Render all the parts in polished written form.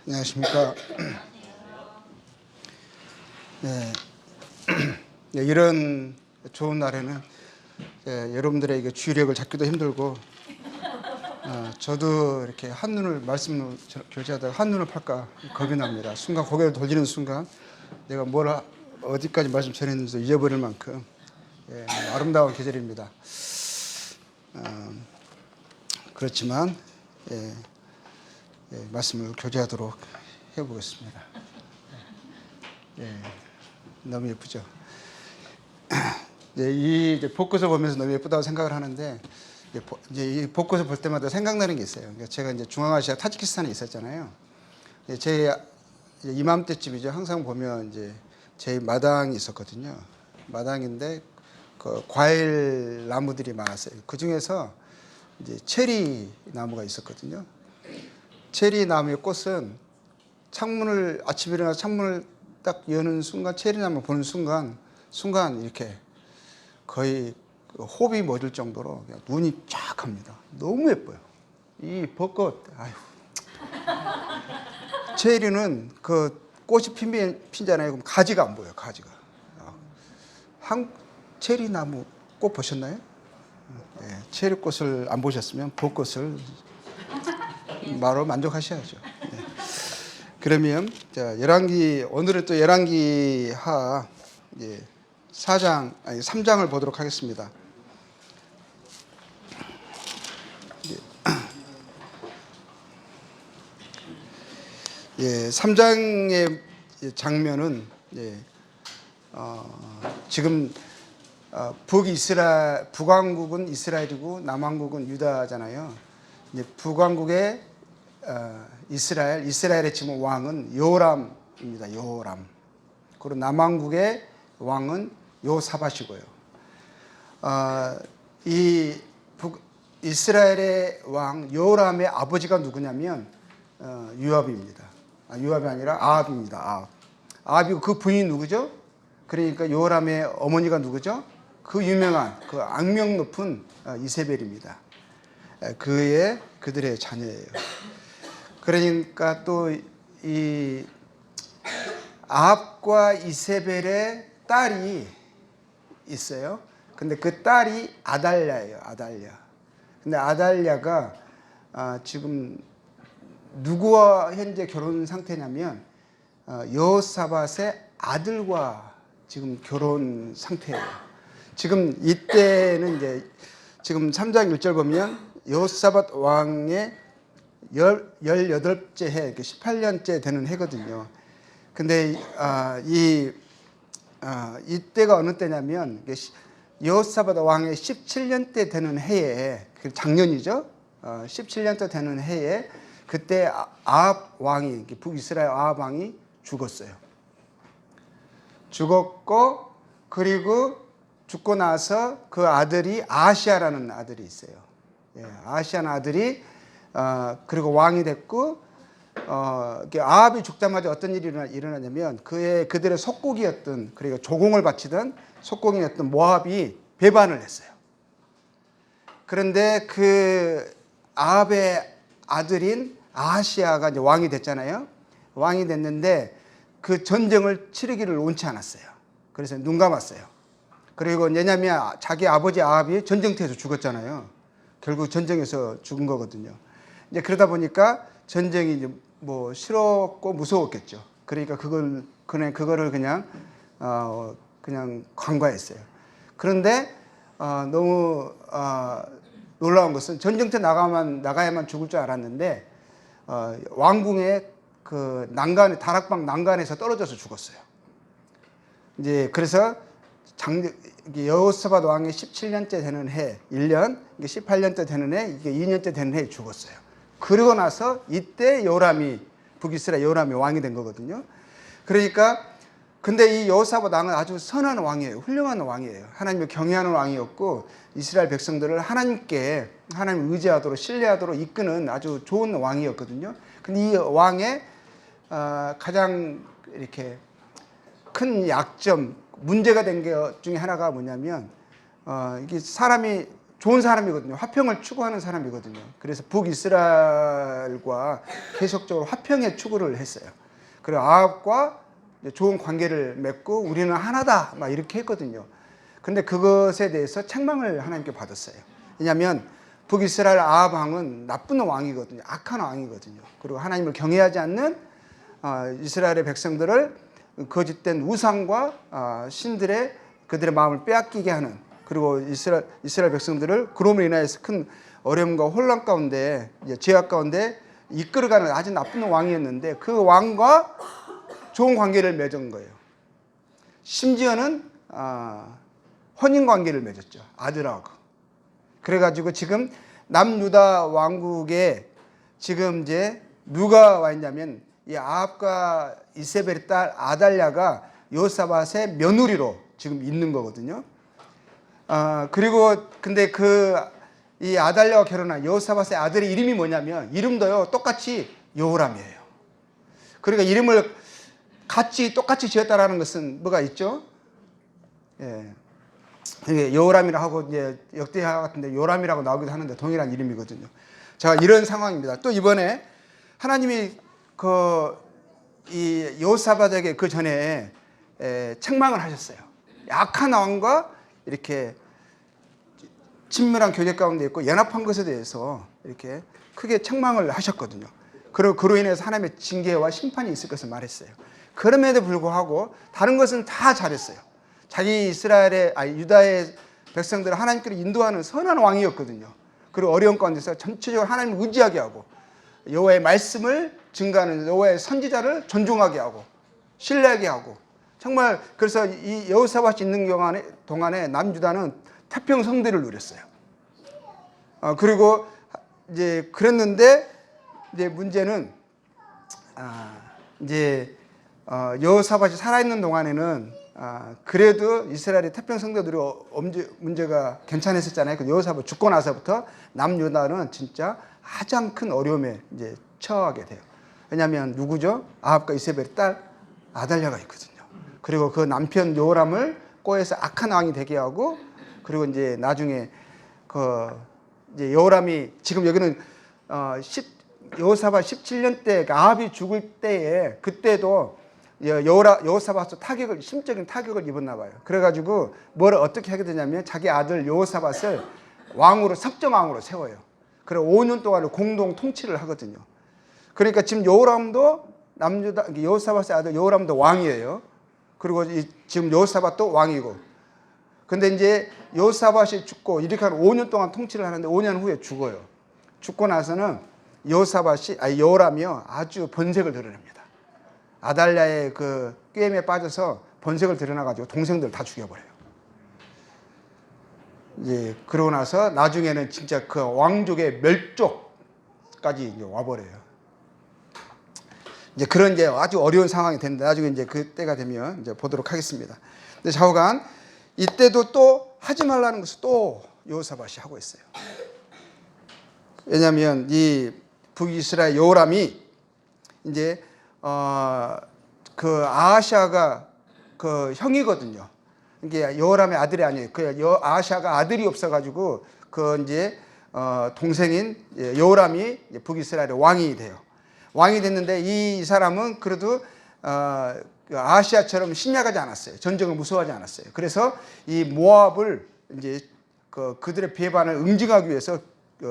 안녕하십니까. 네, 네, 이런 좋은 날에는 여러분들에게 주의력을 잡기도 힘들고 저도 이렇게 한눈을 말씀을 교제하다가 한눈을 팔까 겁이 납니다. 순간 고개를 돌리는 순간 내가 어디까지 말씀 전했는지도 잊어버릴 만큼 아름다운 계절입니다. 그렇지만 말씀을 교제하도록 해보겠습니다. 너무 예쁘죠. 이 벚꽃을 보면서 너무 예쁘다고 생각을 하는데 이제 이 벚꽃을 볼 때마다 생각나는 게 있어요. 그러니까 제가 이제 중앙아시아 타지키스탄에 있었잖아요. 제 이맘때쯤이죠. 항상 보면 이제 제 마당이 있었거든요. 마당인데 그 과일 나무들이 많았어요. 그 중에서 이제 체리 나무가 있었거든요. 체리 나무의 꽃은 아침에 일어나서 창문을 딱 여는 순간, 체리 나무 보는 순간 이렇게 거의 호흡이 멎을 정도로 그냥 눈이 쫙 합니다. 너무 예뻐요. 이 벚꽃, 아유. 체리는 그 꽃이 핀잖아요. 그럼 가지가 안 보여요, 가지가. 체리 나무 꽃 보셨나요? 체리 꽃을 안 보셨으면 벚꽃을 바로 만족하셔야죠. 그러면 오늘은 또 열왕기하 3장을 보도록 하겠습니다. 3장의 장면은 지금 북왕국은 이스라엘이고 남왕국은 유다잖아요. 북왕국의 이스라엘의 지금 왕은 여호람입니다. 여호람. 그리고 남왕국의 왕은 요사밧이고요. 이스라엘의 왕 여호람의 아버지가 누구냐면 요압입니다. 요압이 아니라 아합입니다. 아합이고 그 부인이 누구죠? 그러니까 여호람의 어머니가 누구죠? 그 유명한 그 악명 높은 이세벨입니다. 그들의 자녀예요. 그러니까 또 이 아합과 이세벨의 딸이 있어요. 근데 그 딸이 아달랴예요. 아달랴. 근데 아달랴가 지금 누구와 현재 결혼 상태냐면 여호사밧의 아들과 지금 결혼 상태예요. 지금 이때는 이제 지금 3장 1절 보면 여호사밧 왕의 18째 해, 18년째 되는 해거든요. 근데 이때가 어느 때냐면 여호사밧 왕의 17년째 되는 해에, 작년이죠. 17년째 되는 해에 그때 아합 왕이, 북이스라엘 아합 왕이 죽었어요. 죽었고, 그리고 죽고 나서 그 아들이 아하시아라는 아들이 있어요. 아하시아는 아들이 그리고 왕이 됐고, 아합이 죽자마자 어떤 일이 일어나냐면 그들의 속국이었던, 그리고 조공을 바치던 속국이었던 모압이 배반을 했어요. 그런데 그 아합의 아들인 아하시아가 이제 왕이 됐잖아요. 왕이 됐는데 그 전쟁을 치르기를 원치 않았어요. 그래서 눈 감았어요. 그리고 왜냐면 자기 아버지 아합이 전쟁터에서 죽었잖아요. 결국 전쟁에서 죽은 거거든요. 이제 그러다 보니까 전쟁이 이제 뭐 싫었고 무서웠겠죠. 그러니까 그거를 그냥 간과했어요. 그런데 너무 놀라운 것은 전쟁터 나가야만 죽을 줄 알았는데 왕궁의 그 다락방 난간에서 떨어져서 죽었어요. 이제 그래서 여호사밧 왕의 17년째 되는 해 1년, 18년째 되는 해, 이게 2년째 되는 해에 죽었어요. 그러고 나서 이때 북이스라엘 여호람이 왕이 된 거거든요. 그러니까 근데 이 여호사밧 왕은 아주 선한 왕이에요. 훌륭한 왕이에요. 하나님을 경외하는 왕이었고 이스라엘 백성들을 하나님 의지하도록 신뢰하도록 이끄는 아주 좋은 왕이었거든요. 근데 이 왕의 가장 이렇게 큰 약점, 문제가 된 게 중에 하나가 뭐냐면 이게 사람이 좋은 사람이거든요. 화평을 추구하는 사람이거든요. 그래서 북이스라엘과 계속적으로 화평의 추구를 했어요. 그리고 아합과 좋은 관계를 맺고 우리는 하나다 막 이렇게 했거든요. 근데 그것에 대해서 책망을 하나님께 받았어요. 왜냐하면 북이스라엘 아합 왕은 나쁜 왕이거든요. 악한 왕이거든요. 그리고 하나님을 경외하지 않는 이스라엘의 백성들을 거짓된 우상과 신들의 그들의 마음을 빼앗기게 하는, 그리고 이스라엘 백성들을 그럼으로 인하여서 큰 어려움과 혼란 가운데, 죄악 가운데 이끌어가는 아주 나쁜 왕이었는데 그 왕과 좋은 관계를 맺은 거예요. 심지어는 혼인 관계를 맺었죠. 아들하고. 그래가지고 지금 남유다 왕국에 지금 이제 누가 와 있냐면 이 아합과 이세벨의 딸 아달랴가 여호사밧의 며느리로 지금 있는 거거든요. 그리고 근데 이 아달랴와 결혼한 여호사밧의 아들의 이름이 뭐냐면 이름도요 똑같이 여호람이에요. 그러니까 이름을 똑같이 지었다라는 것은 뭐가 있죠? 예. 여호람이라 하고 이제 역대하 같은데 요람이라고 나오기도 하는데 동일한 이름이거든요. 자, 이런 상황입니다. 또 이번에 하나님이 이 여호사밧에게 그 전에 책망을 하셨어요. 악한 왕과 이렇게 친밀한 교제 가운데 있고 연합한 것에 대해서 이렇게 크게 책망을 하셨거든요. 그리고 그로 인해서 하나님의 징계와 심판이 있을 것을 말했어요. 그럼에도 불구하고 다른 것은 다 잘했어요. 자기 유다의 백성들을 하나님께로 인도하는 선한 왕이었거든요. 그리고 어려운 가운데서 전체적으로 하나님을 의지하게 하고 여호와의 말씀을 증거하는 여호와의 선지자를 존중하게 하고 신뢰하게 하고, 정말 그래서 이 여호사밧이 있는 동안에 남유다는 태평 성대를 누렸어요. 그리고 이제 그랬는데 이제 문제는 이제 여호사밧이 살아있는 동안에는 그래도 이스라엘의 태평 성대들이 문제가 괜찮았었잖아요. 그 여호사밧 죽고 나서부터 남유다는 진짜 가장 큰 어려움에 이제 처하게 돼요. 왜냐하면 누구죠? 아합과 이세벨의 딸 아달랴가 있거든요. 그리고 그 남편 요람을 꼬에서 악한 왕이 되게 하고, 그리고 이제 나중에 이제 요람이 지금 여기는 여호사밧 17년 때 아합이 죽을 때에 그때도 여호사밧도 심적인 타격을 입었나 봐요. 그래가지고 어떻게 하게 되냐면 자기 아들 여호사밧을 섭정왕으로 세워요. 그리고 5년 동안 공동 통치를 하거든요. 그러니까 지금 여호사밧의 아들 여호람도 왕이에요. 그리고 지금 여호사밧도 왕이고. 근데 이제 여호사밧이 죽고 이렇게 한 5년 동안 통치를 하는데 5년 후에 죽어요. 죽고 나서는 여호람이요 아주 번색을 드러냅니다. 아달랴의 그 꾀임에 빠져서 번색을 드러나가지고 동생들 다 죽여버려요. 이제 그러고 나서 나중에는 진짜 그 왕족의 멸족까지 이제 와버려요. 이제 그런 이제 아주 어려운 상황이 된다. 나중에 이제 그때가 되면 이제 보도록 하겠습니다. 근데 좌우간 이때도 또 하지 말라는 것을 또 여호사밧이 하고 있어요. 왜냐하면 이 북이스라엘 여호람이 이제 그 아하시아가 그 형이거든요. 이게 여호람의 아들이 아니에요. 아하시아가 아들이 없어가지고 이제 동생인 여호람이 북이스라엘의 왕이 돼요. 왕이 됐는데 이 사람은 그래도 아하시아처럼 심약하지 않았어요. 전쟁을 무서워하지 않았어요. 그래서 이 모압을 이제 그들의 배반을 응징하기 위해서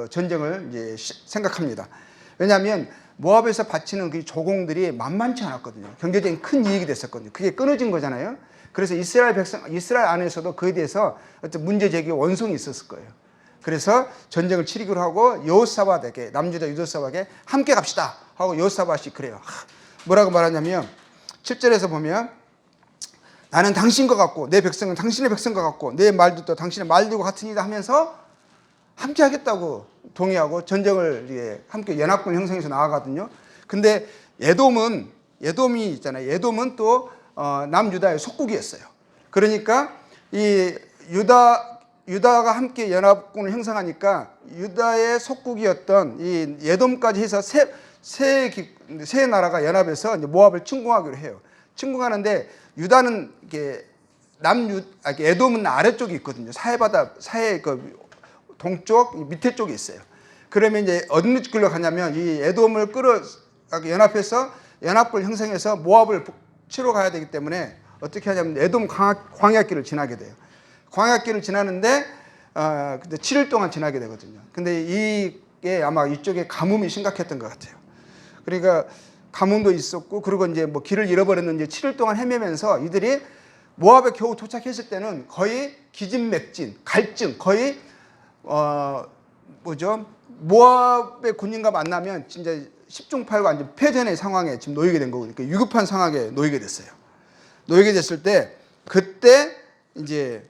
전쟁을 이제 생각합니다. 왜냐하면 모압에서 바치는 그 조공들이 만만치 않았거든요. 경제적인 큰 이익이 됐었거든요. 그게 끊어진 거잖아요. 그래서 이스라엘 안에서도 그에 대해서 어떤 문제 제기 원성이 있었을 거예요. 그래서 전쟁을 치르기로 하고 여호사밧에게, 남유다 여호사밧에게 함께 갑시다 하고 여호사밧이 그래요. 뭐라고 말하냐면 7절에서 보면 나는 당신과 같고 내 백성은 당신의 백성과 같고 내 말도 또 당신의 말들과 같으니다 하면서 함께 하겠다고 동의하고 전쟁을 함께 연합군 형성해서 나아가거든요. 근데 에돔이 있잖아요. 에돔은 또 남유다의 속국이었어요. 그러니까 이 유다가 함께 연합군을 형성하니까 유다의 속국이었던 이 에돔까지 해서 세 나라가 연합해서 이제 모압을 침공하기로 해요. 침공하는데 유다는 이게 에돔은 아래쪽에 있거든요. 사해 동쪽 이 밑에 쪽에 있어요. 그러면 이제 어느 길로 가냐면 이 에돔을 연합해서 연합을 형성해서 모압을 치러 가야 되기 때문에 어떻게 하냐면 에돔 광야길을 지나게 돼요. 광야길을 지나는데 근데 7일 동안 지나게 되거든요. 근데 이게 아마 이쪽에 가뭄이 심각했던 것 같아요. 그러니까 가뭄도 있었고, 그리고 이제 뭐 길을 잃어버렸는데 7일 동안 헤매면서 이들이 모압에 겨우 도착했을 때는 거의 기진맥진, 갈증, 거의 모압의 군인과 만나면 진짜 10중 8구 완전 패전의 상황에 지금 놓이게 된 거거든요. 그러니까 위급한 상황에 놓이게 됐어요. 놓이게 됐을 때 그때 이제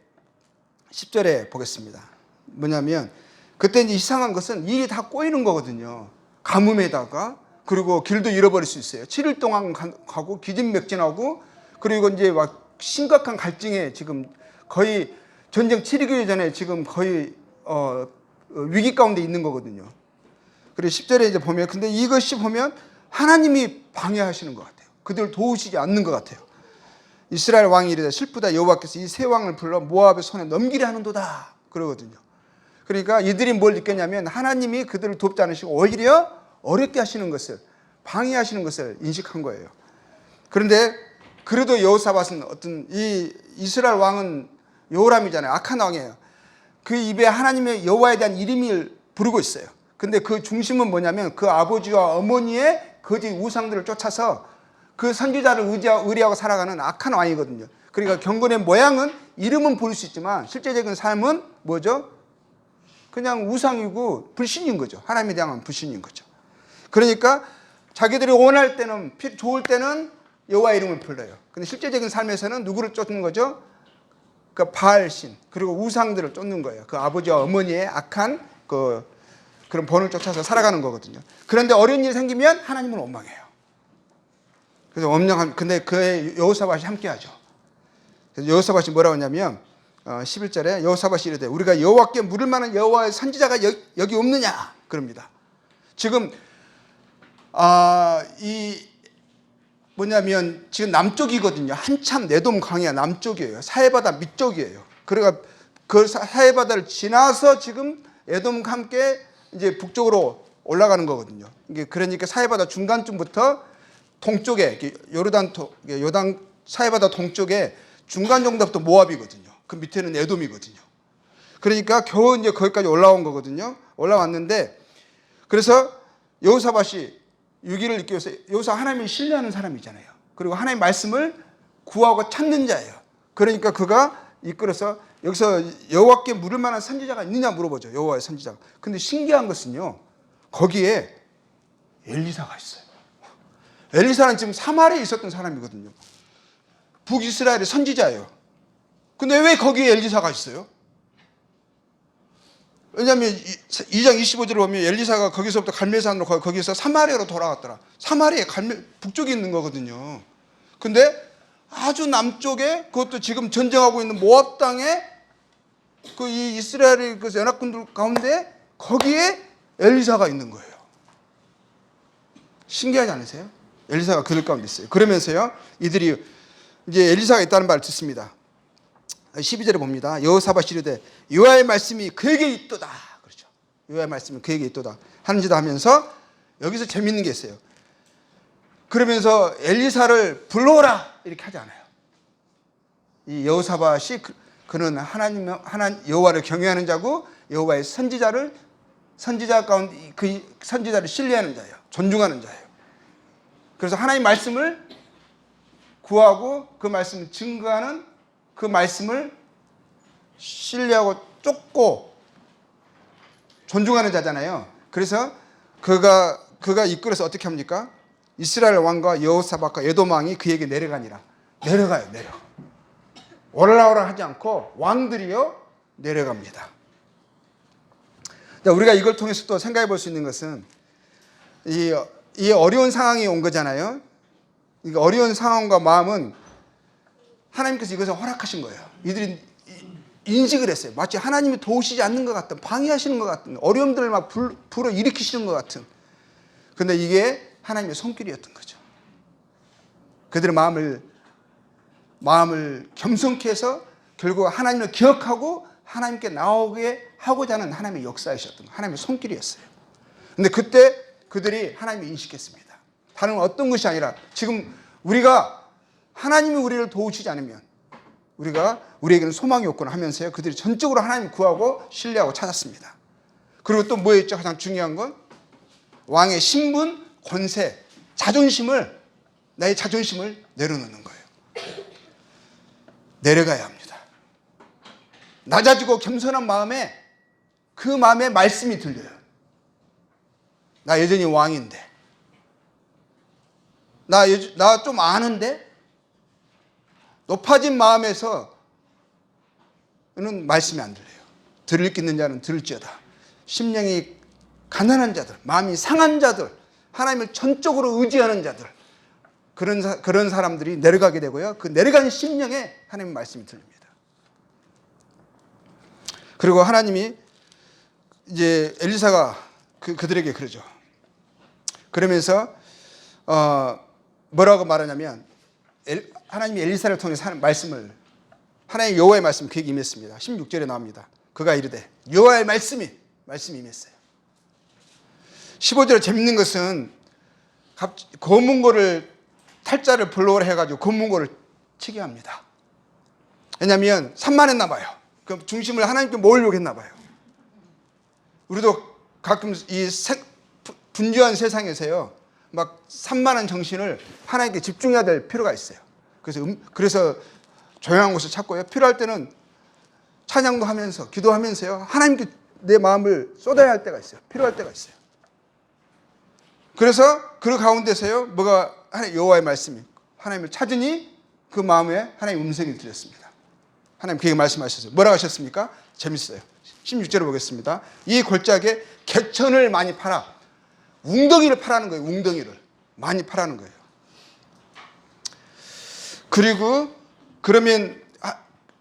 10절에 보겠습니다. 뭐냐면 그때 이제 이상한 것은 일이 다 꼬이는 거거든요. 가뭄에다가, 그리고 길도 잃어버릴 수 있어요. 7일 동안 가고 기진맥진하고, 그리고 이제 막 심각한 갈증에 지금 거의 전쟁 치르기 전에 지금 거의 위기 가운데 있는 거거든요. 그리고 10절에 이제 보면, 근데 이것이 보면 하나님이 방해하시는 것 같아요. 그들을 도우시지 않는 것 같아요. 이스라엘 왕이 이르되 슬프다, 여호와께서 이 세 왕을 불러 모압의 손에 넘기려 하는도다 그러거든요. 그러니까 이들이 뭘 느꼈냐면 하나님이 그들을 돕지 않으시고 오히려 어렵게 하시는 것을, 방해하시는 것을 인식한 거예요. 그런데 그래도 여호사밧은 어떤 이 이스라엘 왕은 요람이잖아요. 악한 왕이에요. 그 입에 하나님의 여호와에 대한 이름을 부르고 있어요. 근데 그 중심은 뭐냐면 그 아버지와 어머니의 거짓 우상들을 쫓아서 그 선지자를 의리하고 살아가는 악한 왕이거든요. 그러니까 경건의 모양은, 이름은 보일 수 있지만 실제적인 삶은 뭐죠? 그냥 우상이고 불신인 거죠. 하나님에 대한 불신인 거죠. 그러니까 자기들이 원할 때는, 좋을 때는 여호와 이름을 불러요. 근데 실제적인 삶에서는 누구를 쫓는 거죠? 그 바알신, 그리고 우상들을 쫓는 거예요. 그 아버지와 어머니의 악한 그런 본을 쫓아서 살아가는 거거든요. 그런데 어려운 일이 생기면 하나님은 원망해요. 그래서 근데 그의 여호사밧이 함께하죠. 그래서 여호사밧이 뭐라고 하냐면 11절에 여호사밧이 이르되 우리가 여호와께 물을 만한 여호와의 선지자가 여기 없느냐 그럽니다. 지금 뭐냐면 지금 남쪽이거든요. 한참 내돔 광야 남쪽이에요. 사해바다 밑쪽이에요. 그러니까 그 사해바다를 지나서 지금 에돔과 함께 이제 북쪽으로 올라가는 거거든요. 이게 그러니까 사해바다 중간쯤부터 동쪽에 요단 사해바다 동쪽에 중간 정도부터 모압이거든요. 그 밑에는 에돔이거든요. 그러니까 겨우 이제 거기까지 올라온 거거든요. 올라왔는데, 그래서 여호사밧이 위기를 느끼고 있어요. 여호사 하나님을 신뢰하는 사람이잖아요. 그리고 하나님의 말씀을 구하고 찾는 자예요. 그러니까 그가 이끌어서 여기서 여호와께 물을 만한 선지자가 있느냐 물어보죠. 여호와의 선지자가. 근데 신기한 것은요, 거기에 엘리사가 있어요. 엘리사는 지금 사마리아에 있었던 사람이거든요. 북이스라엘의 선지자예요. 근데 왜 거기에 엘리사가 있어요? 왜냐하면 2장 25절을 보면 엘리사가 거기서부터 갈멜산으로 거기서 사마리아로 돌아갔더라. 사마리아 북쪽에 있는 거거든요. 근데 아주 남쪽에, 그것도 지금 전쟁하고 있는 모압 땅에 그 이 이스라엘의 그 연합군들 가운데 거기에 엘리사가 있는 거예요. 신기하지 않으세요? 엘리사가 그들 가운데 있어요. 그러면서요, 이들이 이제 엘리사가 있다는 말을 듣습니다. 12절에 봅니다. 여호사밧이 이르되 여호와의 말씀이 그에게 있도다. 그렇죠. 여호와의 말씀이 그에게 있도다. 하는지도 하면서 여기서 재밌는 게 있어요. 그러면서 엘리사를 불러오라 이렇게 하지 않아요. 이 여호사밧이 그는 하나님 여호와를 경외하는 자고 여호와의 선지자 가운데 그 선지자를 신뢰하는 자예요. 존중하는 자예요. 그래서 하나님의 말씀을 구하고 그 말씀을 증거하는, 그 말씀을 신뢰하고 쫓고 존중하는 자잖아요. 그래서 그가 이끌어서 어떻게 합니까? 이스라엘 왕과 여호사밧과 에돔 왕이 그에게 내려가니라. 내려가요. 올라오라 하지 않고 왕들이요 내려갑니다. 우리가 이걸 통해서 또 생각해 볼 수 있는 것은 이 어려운 상황이 온 거잖아요. 그러니까 어려운 상황과 마음은 하나님께서 이것을 허락하신 거예요. 이들이 인식을 했어요. 마치 하나님이 도우시지 않는 것 같은, 방해하시는 것 같은, 어려움들을 막 불어 일으키시는 것 같은. 근데 이게 하나님의 손길이었던 거죠. 그들의 마음을 겸손케 해서 결국 하나님을 기억하고 하나님께 나오게 하고자 하는 하나님의 역사이셨던 거예요. 하나님의 손길이었어요. 근데 그때 그들이 하나님을 인식했습니다. 다른 어떤 것이 아니라 지금 우리가 하나님이 우리를 도우시지 않으면 우리에게는 소망이 없구나 하면서요. 그들이 전적으로 하나님을 구하고 신뢰하고 찾았습니다. 그리고 또 뭐였죠? 가장 중요한 건 왕의 신분, 권세, 나의 자존심을 내려놓는 거예요. 내려가야 합니다. 낮아지고 겸손한 마음에 그 마음에 말씀이 들려요. 나 여전히 왕인데, 나 좀 아는데, 높아진 마음에서는 말씀이 안 들려요. 들을 게 있는 자는 들을지어다. 심령이 가난한 자들, 마음이 상한 자들, 하나님을 전적으로 의지하는 자들, 그런 사람들이 내려가게 되고요. 그 내려간 심령에 하나님의 말씀이 들립니다. 그리고 하나님이 이제 엘리사가 그들에게 그러죠. 그러면서 뭐라고 말하냐면 하나님이 엘리사를 통해서 하는 말씀을 하나님 여호와의 말씀 그에게 임했습니다. 16절에 나옵니다. 그가 이르되 여호와의 말씀이 임했어요. 15절에 재밌는 것은 검은고를 탈자를 불러오라 해가지고 검은고를 치게 합니다. 왜냐하면 산만했나 봐요. 그 중심을 하나님께 모으려고 했나 봐요. 우리도 가끔 이 분주한 세상에서요, 막 산만한 정신을 하나님께 집중해야 될 필요가 있어요. 그래서 조용한 곳을 찾고요. 필요할 때는 찬양도 하면서 기도하면서요, 하나님께 내 마음을 쏟아야 할 때가 있어요. 필요할 때가 있어요. 그래서 그 가운데서요, 뭐가 여호와의 말씀이 하나님을 찾으니 그 마음에 하나님의 음성이 들렸습니다. 하나님 그에게 말씀하셨어요. 뭐라고 하셨습니까? 재밌어요. 16절을 보겠습니다. 이 골짜기에 개천을 많이 팔아. 웅덩이를 파라는 거예요. 웅덩이를 많이 파라는 거예요. 그리고 그러면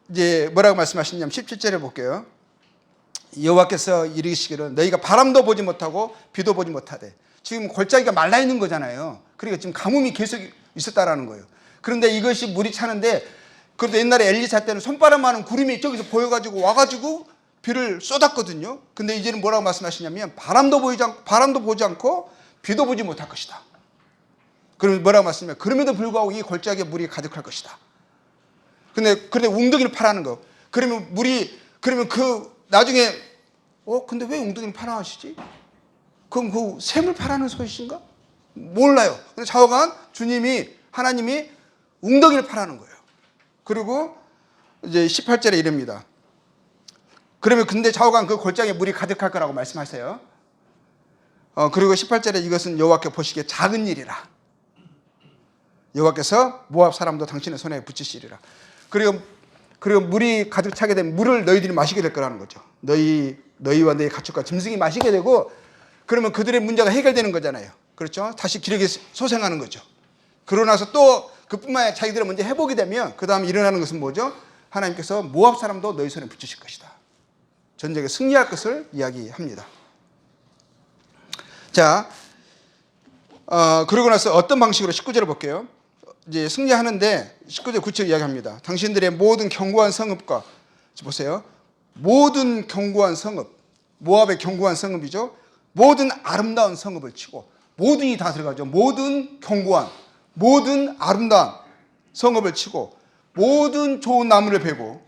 이제 뭐라고 말씀하시냐면 17절에 볼게요. 여호와께서 이르시기를 너희가 바람도 보지 못하고 비도 보지 못하되, 지금 골짜기가 말라 있는 거잖아요. 그러니까 지금 가뭄이 계속 있었다라는 거예요. 그런데 이것이 물이 차는데, 그런데 옛날에 엘리사 때는 손바닥만한 구름이 저기서 보여가지고 와가지고 비를 쏟았거든요. 근데 이제는 뭐라고 말씀하시냐면 바람도 보지 않고 비도 보지 못할 것이다. 그러면 뭐라고 말씀하시냐면 그럼에도 불구하고 이 골짜기에 물이 가득할 것이다. 근데 웅덩이를 파라는 거. 그러면 나중에 근데 왜 웅덩이를 파라 하시지? 그럼 그 샘을 파라는 소리신가? 몰라요. 근데 좌우간 하나님이 웅덩이를 파라는 거예요. 그리고 이제 18절에 이릅니다. 그러면 근데 좌우간 그 골짜기에 물이 가득할 거라고 말씀하세요. 그리고 18절에 이것은 여호와께 보시기에 작은 일이라. 여호와께서 모압 사람도 당신의 손에 붙이시리라. 그리고 물이 가득 차게 되면 물을 너희들이 마시게 될 거라는 거죠. 너희와 너희 가축과 짐승이 마시게 되고, 그러면 그들의 문제가 해결되는 거잖아요. 그렇죠? 다시 기력이 소생하는 거죠. 그러고 나서 또 그뿐만 아니라 자기들을 먼저 해보게 되면 그 다음에 일어나는 것은 뭐죠? 하나님께서 모압 사람도 너희 손에 붙이실 것이다. 전쟁에 승리할 것을 이야기합니다. 자, 그러고 나서 어떤 방식으로 19절을 볼게요. 이제 승리하는데 19절 9절 이야기합니다. 당신들의 모든 견고한 성읍과, 보세요. 모든 견고한 성읍, 모압의 견고한 성읍이죠. 모든 아름다운 성읍을 치고, 모든이 다 들어가죠. 모든 견고한, 모든 아름다운 성읍을 치고, 모든 좋은 나무를 베고,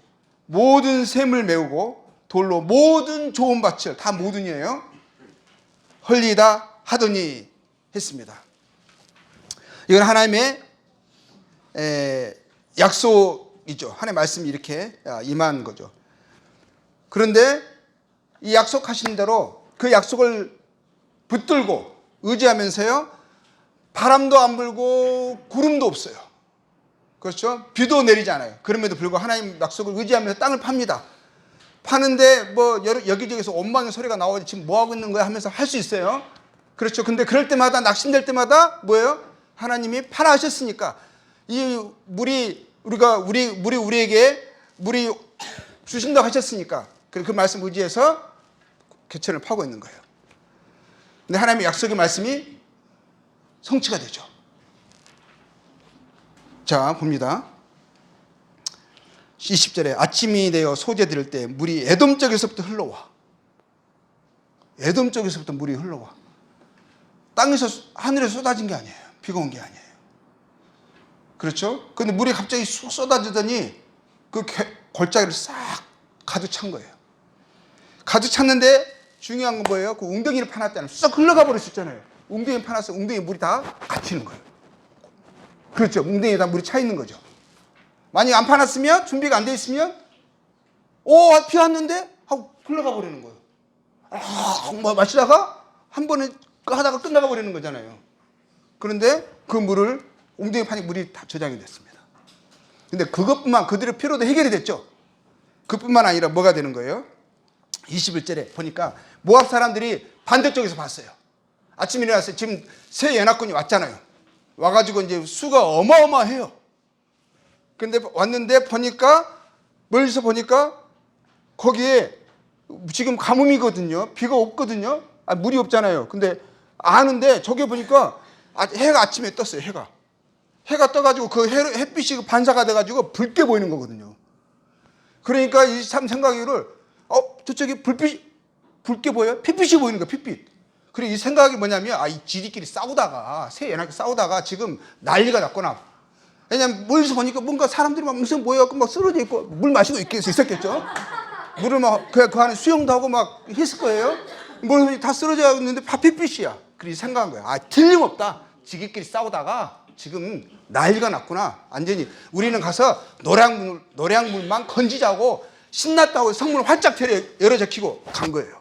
모든 샘을 메우고, 돌로 모든 좋은 밭을, 다 모든이에요, 헐리다 하더니 했습니다. 이건 하나님의 약속이죠. 하나님의 말씀이 이렇게 임한 거죠. 그런데 이 약속하신 대로 그 약속을 붙들고 의지하면서요, 바람도 안 불고 구름도 없어요. 그렇죠? 비도 내리지 않아요. 그럼에도 불구하고 하나님 약속을 의지하면서 땅을 팝니다. 파는데 뭐 여기저기서 원망의 소리가 나오지, 지금 뭐 하고 있는 거야 하면서 할 수 있어요. 그렇죠? 근데 그럴 때마다, 낙심될 때마다 뭐예요? 하나님이 파라 하셨으니까 이 우리에게 물이 주신다고 하셨으니까 그 말씀 의지해서 개천을 파고 있는 거예요. 근데 하나님의 약속의 말씀이 성취가 되죠. 자, 봅니다. 20절에 아침이 되어 소재 들을 때 물이 에돔 쪽에서부터 흘러와. 에돔 쪽에서부터 물이 흘러와. 땅에서 하늘에서 쏟아진 게 아니에요. 비가 온 게 아니에요. 그렇죠? 근데 물이 갑자기 쑥 쏟아지더니 그 골짜기를 싹 가득 찬 거예요. 가득 찼는데 중요한 건 뭐예요? 그 웅덩이를 파놨잖아요. 쑥 흘러가 버릴 수 있잖아요. 웅덩이 파놨어. 웅덩이에 물이 다 갇히는 거예요. 그렇죠? 웅덩이에 다 물이 차 있는 거죠. 만약 안 파놨으면, 준비가 안 돼 있으면, 비 왔는데? 하고 흘러가 버리는 거예요. 마시다가 한 번에 하다가 끝나가 버리는 거잖아요. 그런데 그 물을, 웅덩이 파니 물이 다 저장이 됐습니다. 근데 그것뿐만, 그들의 피로도 해결이 됐죠. 그뿐만 아니라 뭐가 되는 거예요? 21절에 보니까 모압 사람들이 반대쪽에서 봤어요. 아침에 일어났어요. 지금 새 연합군이 왔잖아요. 와가지고 이제 수가 어마어마해요. 근데 왔는데 보니까, 멀리서 보니까 거기에 지금 가뭄이거든요. 비가 없거든요. 물이 없잖아요. 근데 아는데 저기 보니까 해가 아침에 떴어요. 해가 떠가지고 그 햇빛이 반사가 돼가지고 붉게 보이는 거거든요. 그러니까 이 참 생각이를 저쪽에 불빛 붉게 보여요? 핏빛이 보이는 거예요. 핏빛. 그리고 이 생각이 뭐냐면 이 지들끼리 싸우다가 새 연합이 싸우다가 지금 난리가 났구나. 왜냐면 멀리서 보니까 뭔가 사람들이 막 무슨 모여갖고 막 쓰러져 있고 물 마시고 있었겠죠. 물을 막 그 안에 수영도 하고 막 했을 거예요. 뭘 다 쓰러져 있는데 다 핏빛이야. 그래서 생각한 거야. 틀림없다. 지들끼리 싸우다가 지금 난리가 났구나. 완전히 우리는 가서 노량물만 건지자고 신났다고 성문을 활짝 열어 제키고 간 거예요.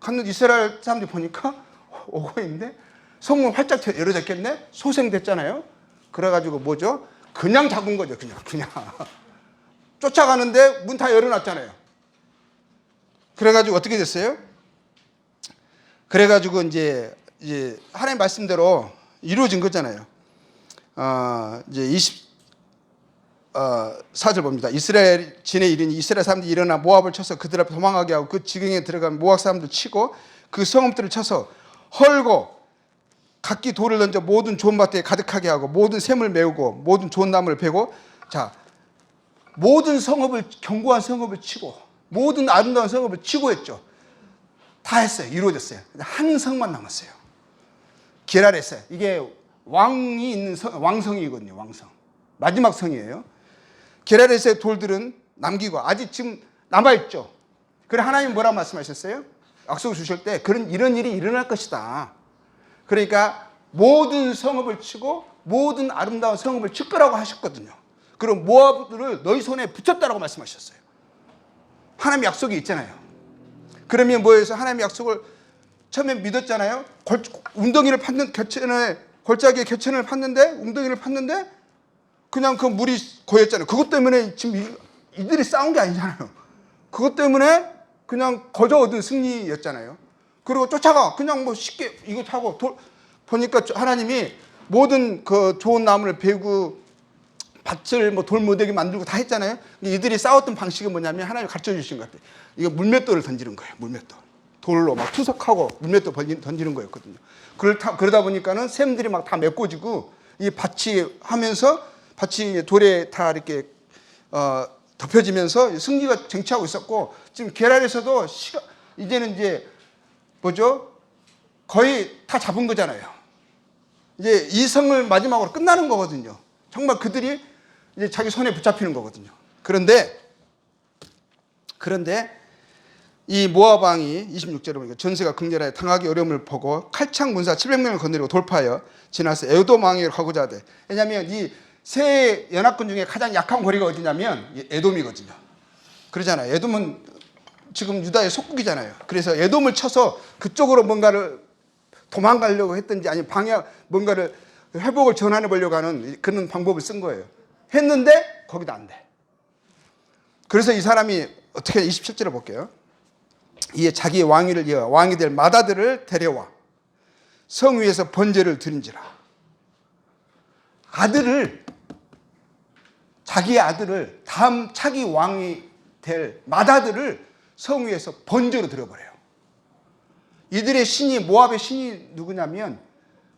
갔는데 이스라엘 사람들이 보니까 오고 있는데 성문 활짝 열어 제꼈네. 소생됐잖아요. 그래가지고 뭐죠? 그냥 잡은 거죠. 그냥 쫓아가는데 문 다 열어놨잖아요. 그래가지고 어떻게 됐어요? 그래가지고 이제 하나님 말씀대로 이루어진 거잖아요. 이제 24절 봅니다. 이스라엘 진에 이르니 이스라엘 사람들이 일어나 모압을 쳐서 그들 앞에 도망하게 하고 그 지경에 들어간 모압 사람들 치고 그 성읍들을 쳐서 헐고 각기 돌을 던져 모든 좋은 밭에 가득하게 하고 모든 샘을 메우고 모든 좋은 나무를 베고 모든 성읍을 견고한 성읍을 치고 모든 아름다운 성읍을 치고 했죠. 다 했어요. 이루어졌어요. 한 성만 남았어요. 게랄했어요. 이게 왕이 있는 왕성이거든요. 왕성. 마지막 성이에요. 게랄에서의 돌들은 남기고 아직 지금 남아있죠. 그래 하나님 뭐라 말씀하셨어요? 약속을 주실 때 이런 일이 일어날 것이다. 그러니까 모든 성읍을 치고 모든 아름다운 성읍을 칠 거라고 하셨거든요. 그럼 모압들을 너희 손에 붙였다라고 말씀하셨어요. 하나님 약속이 있잖아요. 그러면 뭐해서 하나님의 약속을 처음에 믿었잖아요. 웅덩이를 팠는 골짜기의 개천을 팠는데 웅덩이를 팠는데 그냥 그 물이 고였잖아요. 그것 때문에 지금 이들이 싸운 게 아니잖아요. 그것 때문에 그냥 거저 얻은 승리였잖아요. 그리고 쫓아가 그냥 뭐 쉽게 이거 타고 보니까 하나님이 모든 그 좋은 나무를 베고 밭을 뭐 돌무더기 만들고 다 했잖아요. 이들이 싸웠던 방식은 뭐냐면 하나님이 가르쳐 주신 것 같아요. 이거 물맷돌을 던지는 거예요. 물맷돌. 돌로 막 투석하고 물맷돌 던지는 거였거든요. 그러다 보니까는 샘들이 막 다 메꿔지고 이 밭이 돌에 다 이렇게 덮여지면서 승리가 쟁취하고 있었고 지금 게랄에서도 이제는 이제 뭐죠? 거의 다 잡은 거잖아요. 이제 이 성을 마지막으로 끝나는 거거든요. 정말 그들이 이제 자기 손에 붙잡히는 거거든요. 그런데 이 모압 왕이 26절에 보니까 전세가 극렬하여 당하기 어려움을 보고 칼창 문사 700명을 거느리고 돌파하여 지나서 에돔 왕에게로 가고자 하되 왜냐하면 이 세 연합군 중에 가장 약한 고리가 어디냐면 에돔이거든요. 그러잖아요. 에돔은 지금 유다의 속국이잖아요. 그래서 에돔을 쳐서 그쪽으로 뭔가를 도망가려고 했든지 아니면 뭔가를 회복을 전환해 보려고 하는 그런 방법을 쓴 거예요. 했는데 거기도 안 돼. 그래서 이 사람이 어떻게 27절을 볼게요. 이에 자기의 왕위를 이어 왕이 될 맏아들을 데려와 성 위에서 번제를 드린지라. 자기의 아들을 다음 차기 왕이 될 맏아들을 성 위에서 번제로 드려버려요. 이들의 신이 모압의 신이 누구냐면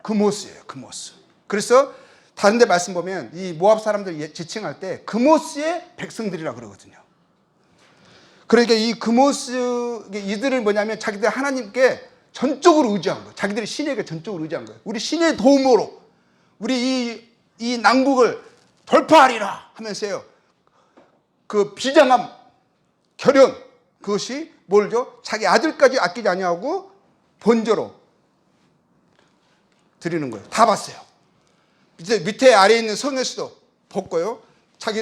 그모스예요. 그모스. 그래서 다른 데 말씀 보면 이 모압 사람들 지칭할 때 그모스의 백성들이라고 그러거든요. 그러니까 이 그모스, 이들을 뭐냐면 자기들 하나님께 전적으로 의지한 거예요. 자기들이 신에게 전적으로 의지한 거예요. 우리 신의 도움으로 우리 이 낭국을 돌파하리라 하면서요. 그 비장함, 결연, 그것이 뭘죠? 자기 아들까지 아끼지 아니하고 번제로 드리는 거예요. 다 봤어요. 이제 밑에 아래에 있는 성에서도 봤고요. 자기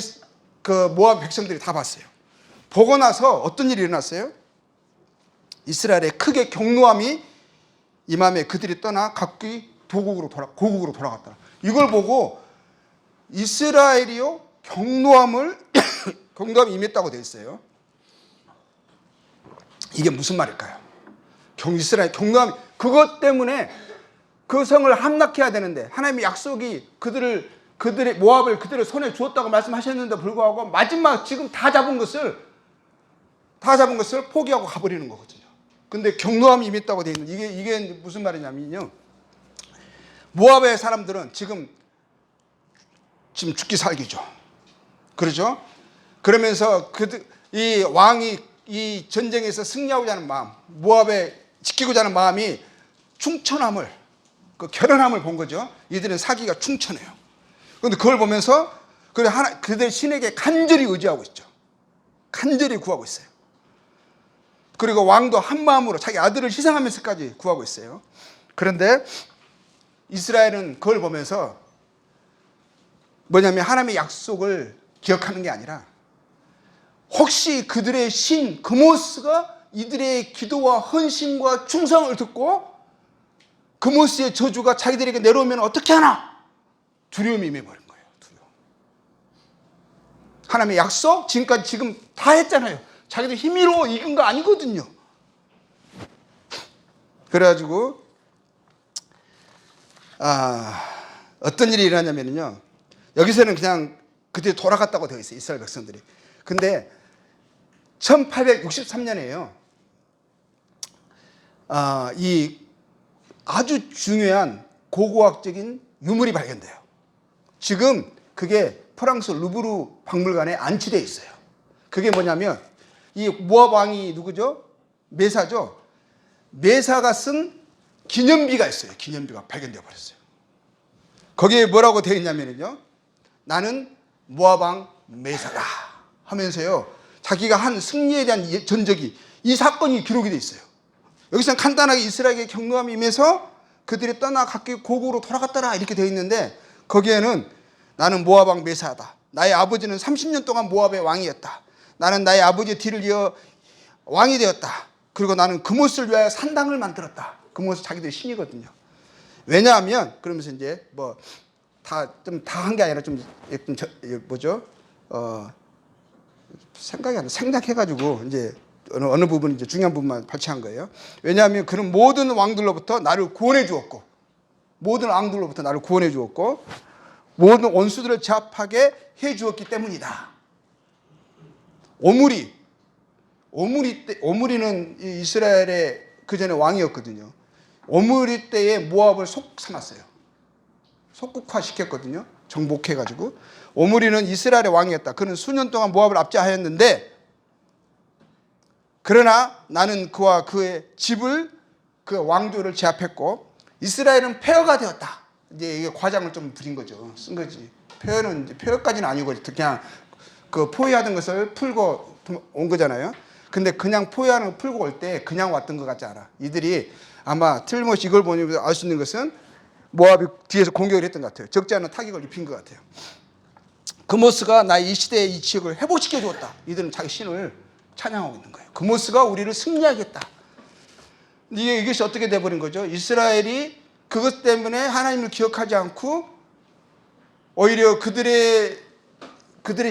그 모압 백성들이 다 봤어요. 보고 나서 어떤 일이 일어났어요? 이스라엘의 크게 경노함이 임함에 그들이 떠나 각기 고국으로 돌아갔다. 이걸 보고 이스라엘이요 경노함이 임했다고 되어 있어요. 이게 무슨 말일까요? 이스라엘 경노함, 그것 때문에 그 성을 함락해야 되는데 하나님의 약속이 그들의 모압을 그들의 손에 주었다고 말씀하셨는데 불구하고 마지막 지금 다 잡은 것을 포기하고 가버리는 거거든요. 근데 경노함이 임했다고 되어 있는 이게 무슨 말이냐면요. 모압의 사람들은 지금 죽기 살기죠. 그렇죠? 그러면서 이 왕이 이 전쟁에서 승리하고자 하는 마음, 모압에 지키고자 하는 마음이 충천함을, 그 결연함을 본 거죠. 이들은 사기가 충천해요. 그런데 그걸 보면서 그들 신에게 간절히 의지하고 있죠. 간절히 구하고 있어요. 그리고 왕도 한 마음으로 자기 아들을 희생하면서까지 구하고 있어요. 그런데 이스라엘은 그걸 보면서 뭐냐면 하나님의 약속을 기억하는 게 아니라 혹시 그들의 신 그모스가 이들의 기도와 헌신과 충성을 듣고 그모스의 저주가 자기들에게 내려오면 어떻게 하나? 두려움이 임해버린 거예요. 두려움. 하나님의 약속 지금까지 지금 다 했잖아요. 자기들 힘으로 이긴 거 아니거든요. 그래가지고 어떤 일이 일어나냐면요. 여기서는 그냥 그들이 돌아갔다고 되어 있어요. 이스라엘 백성들이. 근데 1863년이에요. 이 아주 중요한 고고학적인 유물이 발견돼요. 지금 그게 프랑스 루브르 박물관에 안치되어 있어요. 그게 뭐냐면 이 모압 왕이 누구죠? 메사죠. 메사가 쓴 기념비가 있어요. 기념비가 발견되어 버렸어요. 거기에 뭐라고 되어 있냐면요. 나는 모압 왕 메사다 하면서요. 자기가 한 승리에 대한 전적이 이 사건이 기록이 되어 있어요. 여기서는 간단하게 이스라엘의 경노함이 임해서 그들이 떠나 각기 고국으로 돌아갔더라 이렇게 되어 있는데 거기에는 나는 모압 왕 메사다. 나의 아버지는 30년 동안 모압의 왕이었다. 나는 나의 아버지의 뒤를 이어 왕이 되었다. 그리고 나는 그모스를 위하여 산당을 만들었다. 그모스 자기들이 신이거든요. 왜냐하면 그러면서 이제 뭐 다 한 게 아니라 좀 뭐죠? 생각이 안 나. 생략해가지고 이제 어느 부분 이제 중요한 부분만 발췌한 거예요. 왜냐하면 그는 모든 왕들로부터 나를 구원해 주었고, 모든 왕들로부터 나를 구원해 주었고, 모든 원수들을 제압하게 해 주었기 때문이다. 오므리는 이스라엘의 그 전에 왕이었거든요. 오므리 때에 모압을 속 삼았어요. 속국화 시켰거든요. 정복해가지고. 오므리는 이스라엘의 왕이었다. 그는 수년 동안 모압을 압제하였는데, 그러나 나는 그와 그의 집을, 그 왕조를 제압했고, 이스라엘은 폐허가 되었다. 이제 이게 과장을 좀 부린 거죠. 쓴 거지. 폐허는 이제 폐허까지는 아니고 그냥 그 포위하던 것을 풀고 온 거잖아요. 근데 그냥 포위하는 거 풀고 올 때 그냥 왔던 것 같지 않아. 이들이 아마 틀림없이 이걸 보면 알 수 있는 것은 모압이 뒤에서 공격을 했던 것 같아요. 적지 않은 타격을 입힌 것 같아요. 그모스가 나의 이 시대의 이 지역을 회복시켜 주었다. 이들은 자기 신을 찬양하고 있는 거예요. 그모스가 우리를 승리하겠다. 이것이 어떻게 돼버린 거죠? 이스라엘이 그것 때문에 하나님을 기억하지 않고 오히려 그들의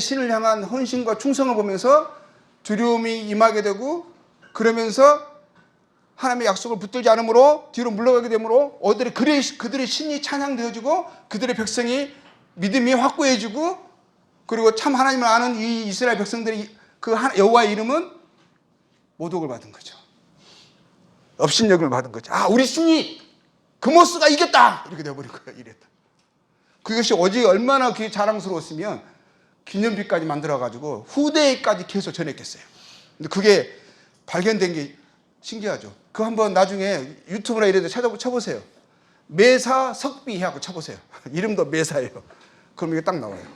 신을 향한 헌신과 충성을 보면서 두려움이 임하게 되고, 그러면서 하나님의 약속을 붙들지 않으므로 뒤로 물러가게 되므로 그들의 신이 찬양되어지고 그들의 백성이 믿음이 확고해지고, 그리고 참 하나님을 아는 이 이스라엘 백성들이 그 여호와의 이름은 모독을 받은 거죠. 업신여김을 받은 거죠. 우리 신이 그모스가 이겼다 이렇게 되어버린 거예요. 이랬다. 그것이 오직 얼마나 그게 자랑스러웠으면 기념비까지 만들어가지고 후대에까지 계속 전했겠어요. 근데 그게 발견된 게 신기하죠. 그거 한번 나중에 유튜브나 이런 데 쳐보세요. 매사 석비 하고 쳐보세요. 이름도 매사예요. 그럼 이게 딱 나와요.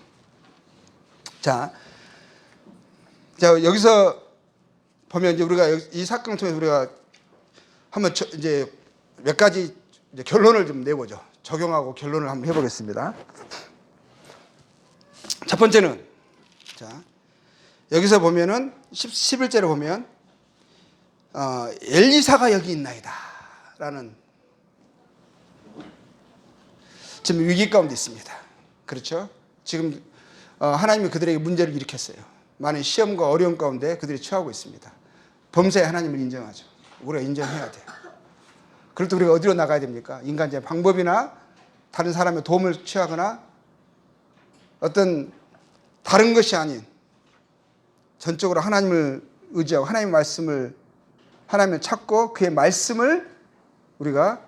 자, 여기서 보면 이제 우리가 이 사건을 통해서 우리가 한번 이제 몇 가지 이제 결론을 좀 내보죠. 적용하고 결론을 한번 해보겠습니다. 첫 번째는, 자, 여기서 보면은 11절에 보면 엘리사가 여기 있나이다 라는, 지금 위기 가운데 있습니다. 그렇죠? 지금 하나님이 그들에게 문제를 일으켰어요. 많은 시험과 어려움 가운데 그들이 처하고 있습니다. 범사에 하나님을 인정하죠. 우리가 인정해야 돼요. 그럴 때 우리가 어디로 나가야 됩니까? 인간적인 방법이나 다른 사람의 도움을 취하거나 어떤 다른 것이 아닌 전적으로 하나님을 의지하고 하나님의 말씀을, 하나님을 찾고 그의 말씀을 우리가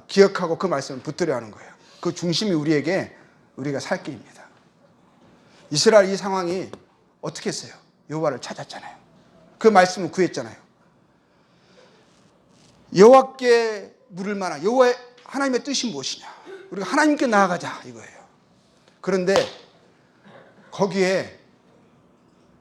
기억하고 그 말씀을 붙들어야 하는 거예요. 그 중심이 우리가 살 길입니다. 이스라엘 이 상황이 어떻게 했어요? 여호와를 찾았잖아요. 그 말씀을 구했잖아요. 여호와께 물을 만한 여호와의 하나님의 뜻이 무엇이냐? 우리가 하나님께 나아가자 이거예요. 그런데 거기에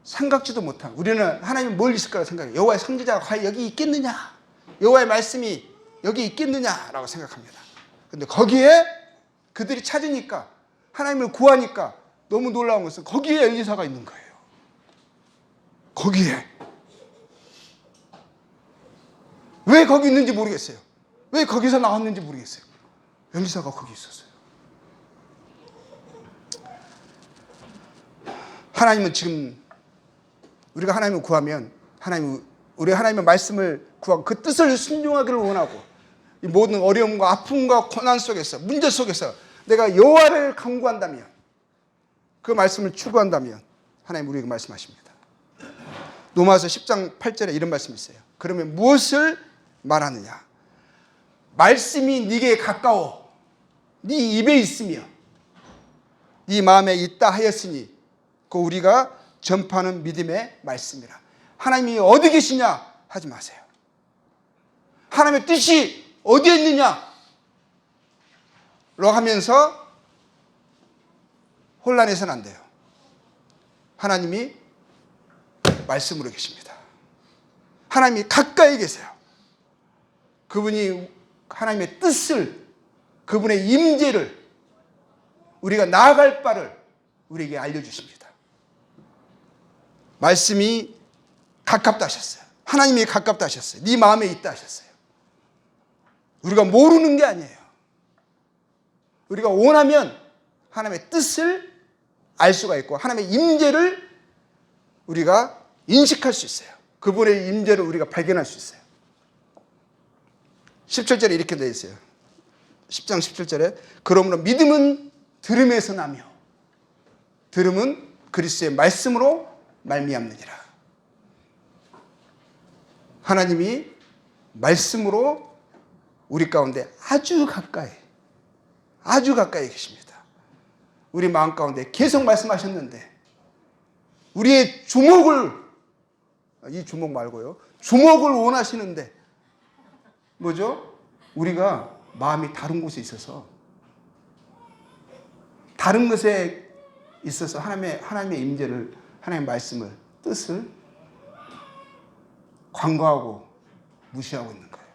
생각지도 못한, 우리는 하나님이 뭘 있을 거라고 생각해요. 여호와의 선지자가 과연 여기 있겠느냐? 여호와의 말씀이 여기 있겠느냐라고 생각합니다. 그런데 거기에 그들이 찾으니까, 하나님을 구하니까 너무 놀라운 것은 거기에 엘리사가 있는 거예요. 거기에. 왜 거기 있는지 모르겠어요. 왜 거기서 나왔는지 모르겠어요. 엘리사가 거기 있었어요. 하나님은 지금 우리가 하나님을 구하면 우리 하나님의 말씀을 구하고 그 뜻을 순종하기를 원하고, 이 모든 어려움과 아픔과 고난 속에서, 문제 속에서 내가 여호와를 간구한다면, 그 말씀을 추구한다면 하나님 우리에게 말씀하십니다. 로마서 10장 8절에 이런 말씀이 있어요. 그러면 무엇을 말하느냐? 말씀이 네게 가까워 네 입에 있으며 네 마음에 있다 하였으니 그 우리가 전파하는 믿음의 말씀이라. 하나님이 어디 계시냐 하지 마세요. 하나님의 뜻이 어디에 있느냐 로 하면서 혼란해서는 안 돼요. 하나님이 말씀으로 계십니다. 하나님이 가까이 계세요. 그분이 하나님의 뜻을, 그분의 임재를, 우리가 나아갈 바를 우리에게 알려주십니다. 말씀이 가깝다 하셨어요. 하나님이 가깝다 하셨어요. 네 마음에 있다 하셨어요. 우리가 모르는 게 아니에요. 우리가 원하면 하나님의 뜻을 알 수가 있고 하나님의 임재를 우리가 인식할 수 있어요. 그분의 임재를 우리가 발견할 수 있어요. 17절에 이렇게 되어 있어요. 10장 17절에 그러므로 믿음은 들음에서 나며 들음은 그리스도의 말씀으로 말미암느니라. 하나님이 말씀으로 우리 가운데 아주 가까이 계십니다. 우리 마음 가운데 계속 말씀하셨는데 우리의 주목을, 이 주목 말고요, 주목을 원하시는데 뭐죠? 우리가 마음이 다른 곳에 있어서, 다른 것에 있어서 하나님의 임재를, 하나님의 말씀을, 뜻을 관과하고 무시하고 있는 거예요.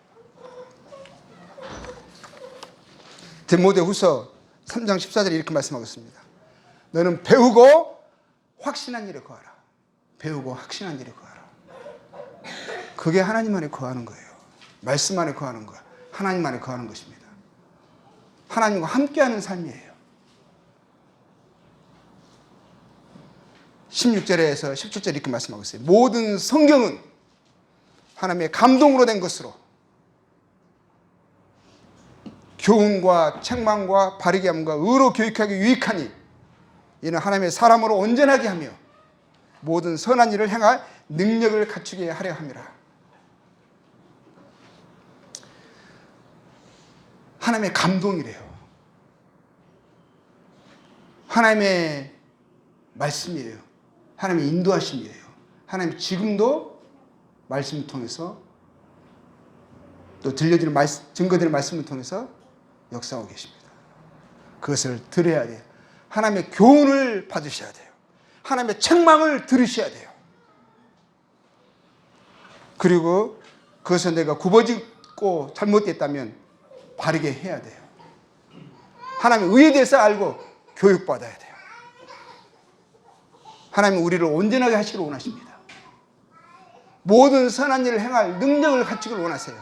디모데후서 3장 14절에 이렇게 말씀하고 있습니다. 너는 배우고 확신한 일에 거하라. 배우고 확신한 일에 거하라. 그게 하나님 안에 거하는 거예요. 말씀 안에 거하는 거야. 하나님 안에 거하는 것입니다. 하나님과 함께하는 삶이에요. 16절에서 17절 이렇게 말씀하고 있어요. 모든 성경은 하나님의 감동으로 된 것으로 교훈과 책망과 바르게 함과 의로 교육하기 유익하니 이는 하나님의 사람으로 온전하게 하며 모든 선한 일을 행할 능력을 갖추게 하려 함이라. 하나님의 감동이래요. 하나님의 말씀이에요. 하나님의 인도하심이에요. 하나님 지금도 말씀을 통해서 또 들려드리는 증거드리는 말씀을 통해서 역사하고 계십니다. 그것을 들어야 돼요. 하나님의 교훈을 받으셔야 돼요. 하나님의 책망을 들으셔야 돼요. 그리고 그것을 내가 굽어지고 잘못됐다면 바르게 해야 돼요. 하나님의 의에 대해서 알고 교육받아야 돼요. 하나님은 우리를 온전하게 하시기를 원하십니다. 모든 선한 일을 행할 능력을 갖추기를 원하세요.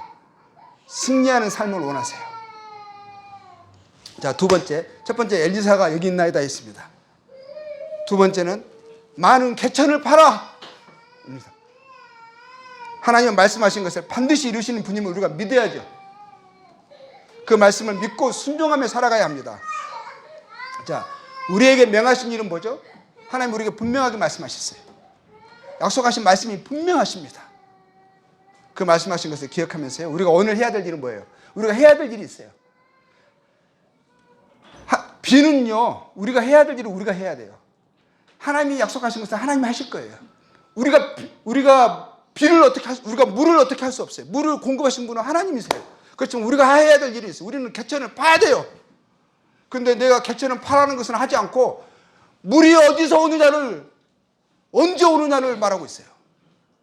승리하는 삶을 원하세요. 자, 두 번째. 첫 번째 엘리사가 여기 있나이다 했습니다. 두 번째는 많은 개천을 팔아. 하나님은 말씀하신 것을 반드시 이루시는 분임을 우리가 믿어야죠. 그 말씀을 믿고 순종하며 살아가야 합니다. 자, 우리에게 명하신 일은 뭐죠? 하나님 우리에게 분명하게 말씀하셨어요. 약속하신 말씀이 분명하십니다. 그 말씀하신 것을 기억하면서요, 우리가 오늘 해야 될 일은 뭐예요? 우리가 해야 될 일이 있어요. 비는요, 우리가 해야 될 일은 우리가 해야 돼요. 하나님이 약속하신 것은 하나님이 하실 거예요. 우리가 비를 어떻게 우리가 물을 어떻게 할 수 없어요. 물을 공급하신 분은 하나님이세요. 그렇지만 우리가 해야 될 일이 있어요. 우리는 개천을 파야 돼요. 그런데 내가 개천을 파라는 것은 하지 않고 물이 어디서 오느냐를, 언제 오느냐를 말하고 있어요.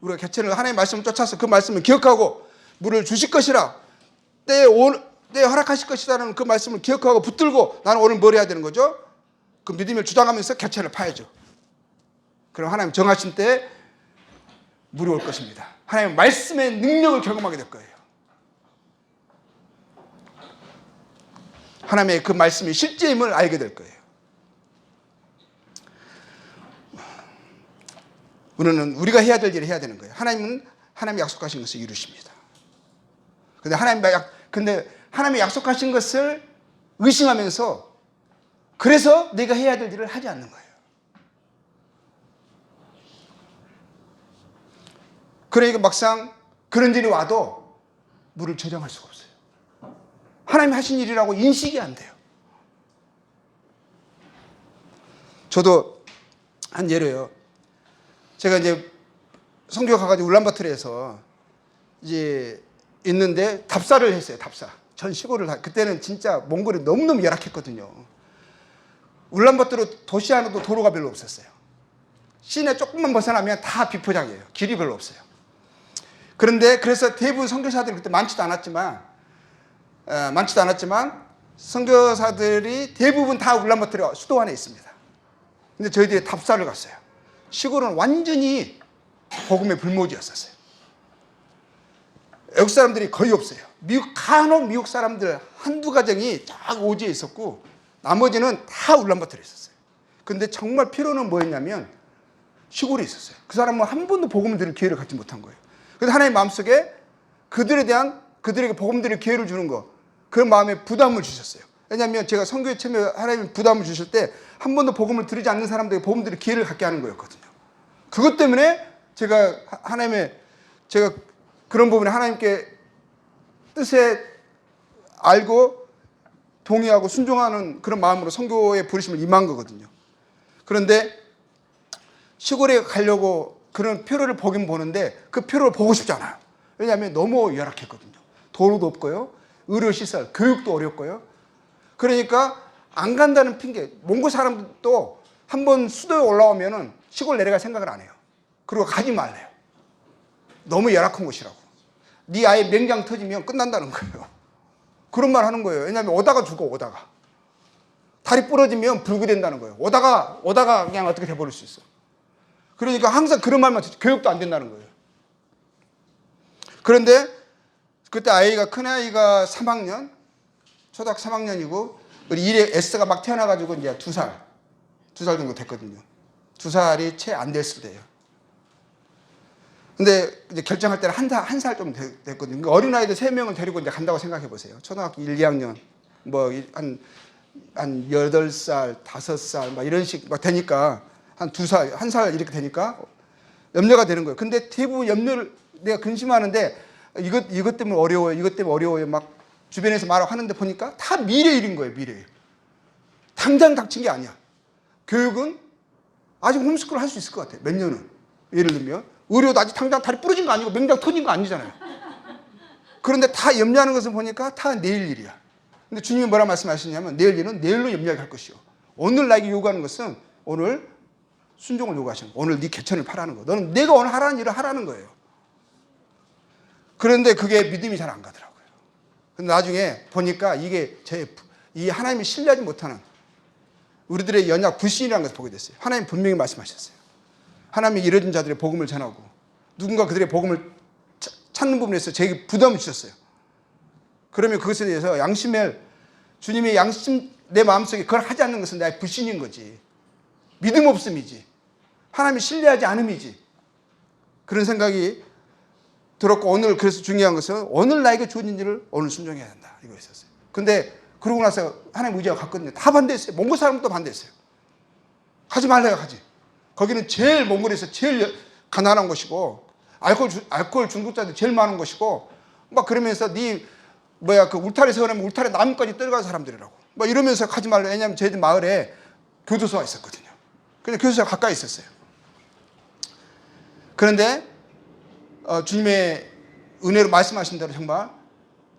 우리가 개천을, 하나님의 말씀을 쫓아서 그 말씀을 기억하고 물을 주실 것이라, 때에 허락하실 것이라는 그 말씀을 기억하고 붙들고 나는 오늘 뭘 해야 되는 거죠? 그 믿음을 주장하면서 개천을 파야죠. 그럼 하나님 정하신 때에 물이 올 것입니다. 하나님의 말씀의 능력을 경험하게 될 거예요. 하나님의 그 말씀이 실제임을 알게 될 거예요. 우리는 우리가 해야 될 일을 해야 되는 거예요. 하나님은 하나님이 약속하신 것을 이루십니다. 근데 하나님이 약속하신 것을 의심하면서 그래서 내가 해야 될 일을 하지 않는 거예요. 그러니까 막상 그런 일이 와도 물을 저장할 수가 없어요. 하나님이 하신 일이라고 인식이 안 돼요. 저도 한 예로요. 제가 이제 선교 가가지고 울란바토르에서 이제 있는데 답사를 했어요. 답사. 전 시골을 그때는 진짜 몽골이 너무너무 열악했거든요. 울란바토르 도시 안에도 도로가 별로 없었어요. 시내 조금만 벗어나면 다 비포장이에요. 길이 별로 없어요. 그래서 대부분 선교사들이 그때 많지도 않았지만 선교사들이 대부분 다 울란바토르 수도 안에 있습니다. 근데 저희들이 답사를 갔어요. 시골은 완전히 복음의 불모지였었어요. 외국 사람들이 거의 없어요. 간혹 미국 사람들 한두 가정이 쫙 오지에 있었고 나머지는 다 울란바토르에 있었어요. 근데 정말 필요는 뭐였냐면 시골에 있었어요. 그 사람은 한 번도 복음을 들을 기회를 갖지 못한 거예요. 그래서 하나님 마음속에 그들에게 복음 들을 기회를 주는 거, 그런 마음에 부담을 주셨어요. 왜냐하면 제가 선교에 처음에 하나님이 부담을 주실 때 한 번도 복음을 들으지 않는 사람들에게 복음 들을 기회를 갖게 하는 거였거든요. 그것 때문에 제가 그런 부분에 하나님께 뜻에 알고 동의하고 순종하는 그런 마음으로 선교의 부르심을 임한 거거든요. 그런데 시골에 가려고 그런 표를 보긴 보는데 그 표를 보고 싶지 않아요. 왜냐하면 너무 열악했거든요. 도로도 없고요. 의료시설, 교육도 어렵고요. 그러니까 안 간다는 핑계. 몽골 사람도 한번 수도에 올라오면은 시골 내려갈 생각을 안 해요. 그리고 가지 말래요. 너무 열악한 곳이라고. 네 아예 맹장 터지면 끝난다는 거예요. 그런 말 하는 거예요. 왜냐하면 오다가 죽어, 오다가. 다리 부러지면 불구된다는 거예요. 오다가 그냥 어떻게 돼버릴 수 있어. 그러니까 항상 그런 말만 듣죠. 교육도 안 된다는 거예요. 그런데 그때 큰 아이가 3학년, 초등학교 3학년이고 우리 일에 S가 막 태어나가지고 이제 2살 정도 됐거든요. 2살이 채 안 됐을 때예요. 근데 이제 결정할 때는 한 살 좀 됐거든요. 그러니까 어린아이들 3명을 데리고 이제 간다고 생각해 보세요. 초등학교 1, 2학년, 한 8살, 5살, 막 이런 식 막 되니까 한 2살, 1살 이렇게 되니까 염려가 되는 거예요. 근데 대부분 염려를 내가 근심하는데 이것 때문에 어려워요. 막 주변에서 말하고 하는데 보니까 다 미래 일인 거예요, 미래 일. 당장 닥친 게 아니야. 교육은 아직 홈스쿨을 할 수 있을 것 같아요. 몇 년은. 예를 들면 의료도 아직 당장 다리 부러진 거 아니고 맹장 터진 거 아니잖아요. 그런데 다 염려하는 것을 보니까 다 내일 일이야. 근데 주님이 뭐라 말씀하시냐면 내일 일은 내일로 염려하게 할 것이요. 오늘 나에게 요구하는 것은 오늘 순종을 요구하시는 거예요. 오늘 네 개천을 파라는 거. 너는 내가 오늘 하라는 일을 하라는 거예요. 그런데 그게 믿음이 잘 안 가더라고요. 근데 나중에 보니까 이게 이 하나님이 신뢰하지 못하는 우리들의 연약 불신이라는 것을 보게 됐어요. 하나님 분명히 말씀하셨어요. 하나님이 이뤄진 자들의 복음을 전하고 누군가 그들의 복음을 찾는 부분에서 제게 부담을 주셨어요. 그러면 그것에 대해서 주님의 양심 내 마음속에 그걸 하지 않는 것은 나의 불신인 거지. 믿음 없음이지. 하나님이 신뢰하지 않음이지. 그런 생각이 들었고 오늘 그래서 중요한 것은 오늘 나에게 주어진 일을 오늘 순종해야 된다. 이거였었어요. 근데 그러고 나서 하나님 의지가 갔거든요. 다 반대했어요. 몽골 사람도 반대했어요. 가지 말래요, 가지. 거기는 제일 몽골에서 제일 가난한 곳이고 알코올 중독자들이 제일 많은 곳이고 막 그러면서 그 울타리 세워놓으면 울타리 나무까지 떨어가는 사람들이라고 막 이러면서 가지 말래. 왜냐하면 저희들 마을에 교도소가 있었거든요. 근데 교도소가 가까이 있었어요. 그런데 주님의 은혜로 말씀하신 대로 정말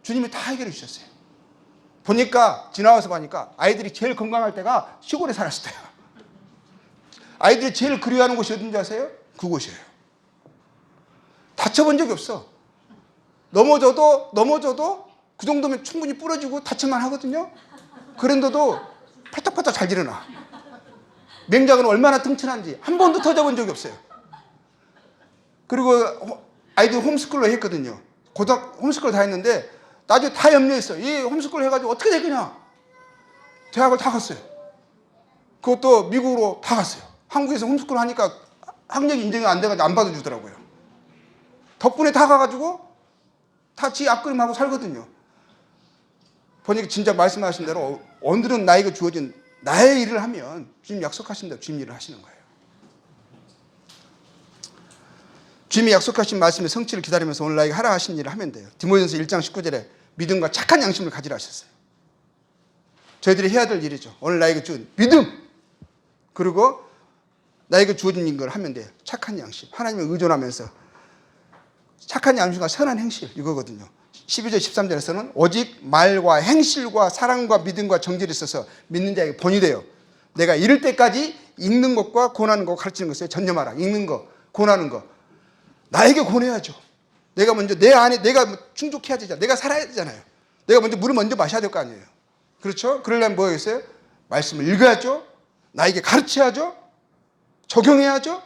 주님이 다 해결해 주셨어요. 보니까 지나와서 보니까 아이들이 제일 건강할 때가 시골에 살았을 때야. 아이들이 제일 그리워하는 곳이 어딘지 아세요? 그곳이에요. 다쳐본 적이 없어. 넘어져도 그 정도면 충분히 부러지고 다칠만 하거든요. 그런데도 팔딱팔딱 잘 일어나. 맹장은 얼마나 튼튼한지 한 번도 터져본 적이 없어요. 그리고 아이들 홈스쿨로 했거든요. 홈스쿨 다 했는데 나중에 다 염려했어요. 이 홈스쿨 해가지고 어떻게 되겠냐. 대학을 다 갔어요. 그것도 미국으로 다 갔어요. 한국에서 홈스쿨 하니까 학력이 인정이 안 돼가지고 안 받아주더라고요. 덕분에 다 가가지고 다 지 앞그림하고 살거든요. 보니까 진짜 말씀하신 대로 오늘은 나에게 주어진 나의 일을 하면 주님 약속하신 대로 주님 일을 하시는 거예요. 주님이 약속하신 말씀의 성취를 기다리면서 오늘 나에게 하라 하신 일을 하면 돼요. 디모데전서 1장 19절에 믿음과 착한 양심을 가지라 하셨어요. 저희들이 해야 될 일이죠. 오늘 나에게 준 믿음 그리고 나에게 주어진 걸 하면 돼요. 착한 양심. 하나님을 의존하면서 착한 양심과 선한 행실 이거거든요. 12절 13절에서는 오직 말과 행실과 사랑과 믿음과 정절이 있어서 믿는 자에게 본이 돼요. 내가 이를 때까지 읽는 것과 권하는 것 가르치는 것에 전념하라. 읽는 거, 권하는 거. 나에게 권해야죠. 내가 먼저 내 안에 내가 충족해야 되잖아요. 내가 살아야 되잖아요. 내가 먼저 물을 먼저 마셔야 될 거 아니에요. 그렇죠? 그러려면 뭐겠어요? 말씀을 읽어야죠. 나에게 가르쳐야죠. 적용해야죠.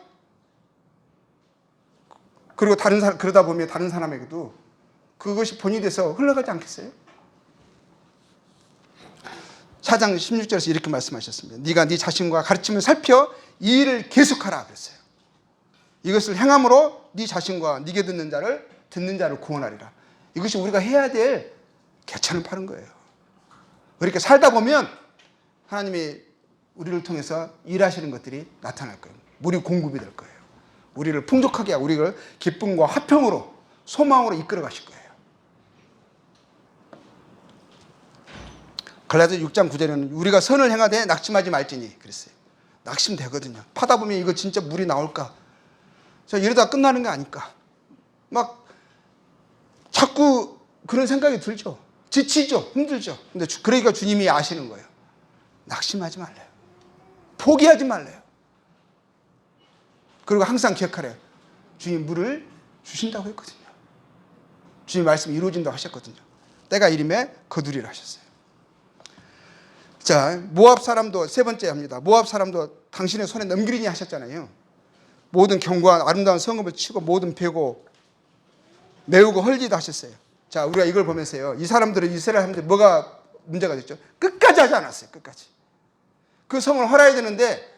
그리고 그러다 보면 다른 사람에게도 그것이 본이 돼서 흘러가지 않겠어요? 4장 16절에서 이렇게 말씀하셨습니다. 네가 네 자신과 가르침을 살펴 이 일을 계속하라 그랬어요. 이것을 행함으로 네 자신과 네게 듣는 자를 구원하리라. 이것이 우리가 해야 될 개천을 파는 거예요. 그렇게 살다 보면 하나님이 우리를 통해서 일하시는 것들이 나타날 거예요. 물이 공급이 될 거예요. 우리를 풍족하게 하고 우리를 기쁨과 화평으로 소망으로 이끌어 가실 거예요. 갈라디아 6장 9절에는 우리가 선을 행하되 낙심하지 말지니 그랬어요. 낙심되거든요. 파다 보면 이거 진짜 물이 나올까? 저 이러다 끝나는 게 아닐까? 막 자꾸 그런 생각이 들죠. 지치죠. 힘들죠. 근데 그러니까 주님이 아시는 거예요. 낙심하지 말래요. 포기하지 말래요. 그리고 항상 기억하래요. 주님 물을 주신다고 했거든요. 주님 말씀이 이루어진다고 하셨거든요. 때가 이름에 거두리라 하셨어요. 자, 모압 사람도 세 번째 합니다. 모압 사람도 당신의 손에 넘기리니 하셨잖아요. 모든 견고한 아름다운 성읍을 치고 모든 베고 메우고 헐리다 하셨어요. 자, 우리가 이걸 보면서요. 이 사람들은 이스라엘 사람들 뭐가 문제가 됐죠? 끝까지 하지 않았어요. 끝까지. 그 성을 헐어야 되는데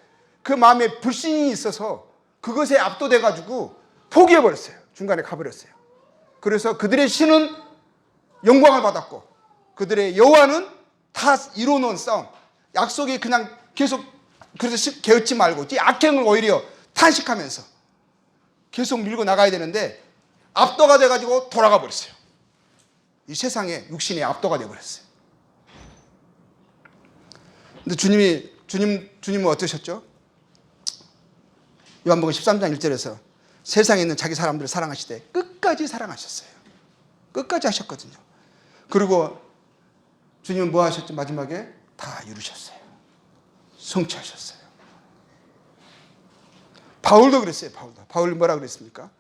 그 마음에 불신이 있어서 그것에 압도돼 가지고 포기해 버렸어요. 중간에 가버렸어요. 그래서 그들의 신은 영광을 받았고 그들의 여호와는 다 이루어놓은 싸움. 약속이 그냥 계속 그래서 개의치 말고 악행을 오히려 탄식하면서 계속 밀고 나가야 되는데 압도가 돼가지고 돌아가 버렸어요. 이 세상에 육신의 압도가 돼버렸어요. 근데 주님이 주님은 어떠셨죠? 요한복음 13장 1절에서 세상에 있는 자기 사람들을 사랑하시되 끝까지 사랑하셨어요. 끝까지 하셨거든요. 그리고 주님은 뭐 하셨죠? 마지막에 다 이루셨어요. 성취하셨어요. 바울도 그랬어요. 바울이 뭐라 그랬습니까?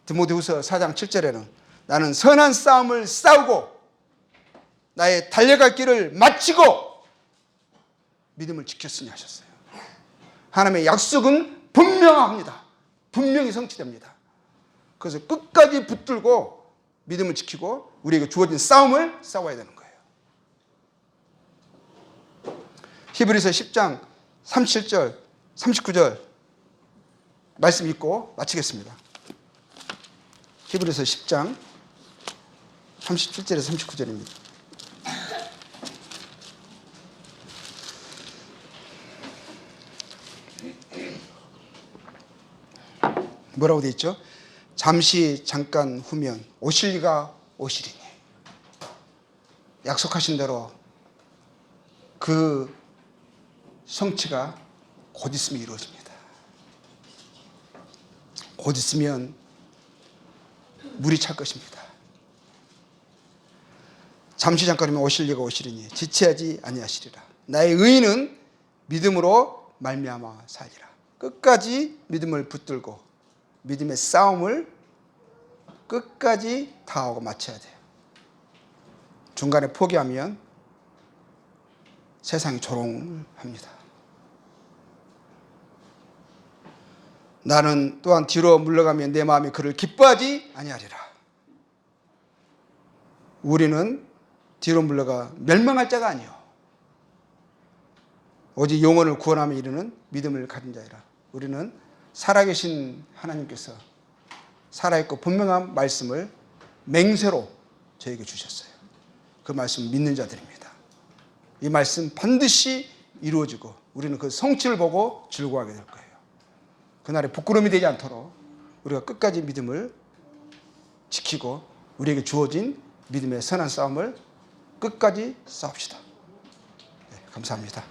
디모데후서 4장 7절에는 나는 선한 싸움을 싸우고 나의 달려갈 길을 마치고 믿음을 지켰으니 하셨어요. 하나님의 약속은 분명합니다. 분명히 성취됩니다. 그래서 끝까지 붙들고 믿음을 지키고 우리에게 주어진 싸움을 싸워야 되는 거예요. 히브리서 10장 37절 39절 말씀 읽고 마치겠습니다. 히브리서 10장 37절에서 39절입니다. 뭐라고 되어 있죠? 잠시 잠깐 후면 오실 이가 오시리니. 약속하신 대로 그 성취가 곧 있으면 이루어집니다. 곧 있으면 물이 찰 것입니다. 잠시 잠깐이면 오실 이가 오시리니 지체하지 아니하시리라. 나의 의인은 믿음으로 말미암아 살리라. 끝까지 믿음을 붙들고 믿음의 싸움을 끝까지 다하고 마쳐야 돼요. 중간에 포기하면 세상이 조롱합니다. 나는 또한 뒤로 물러가면 내 마음이 그를 기뻐하지 아니하리라. 우리는 뒤로 물러가 멸망할 자가 아니요 오직 영혼을 구원하며 이르는 믿음을 가진 자이라. 우리는 살아계신 하나님께서 살아있고 분명한 말씀을 맹세로 저에게 주셨어요. 그 말씀 믿는 자들입니다. 이 말씀 반드시 이루어지고 우리는 그 성취를 보고 즐거워하게 될 거예요. 그날에 부끄러움이 되지 않도록 우리가 끝까지 믿음을 지키고 우리에게 주어진 믿음의 선한 싸움을 끝까지 싸웁시다. 네, 감사합니다.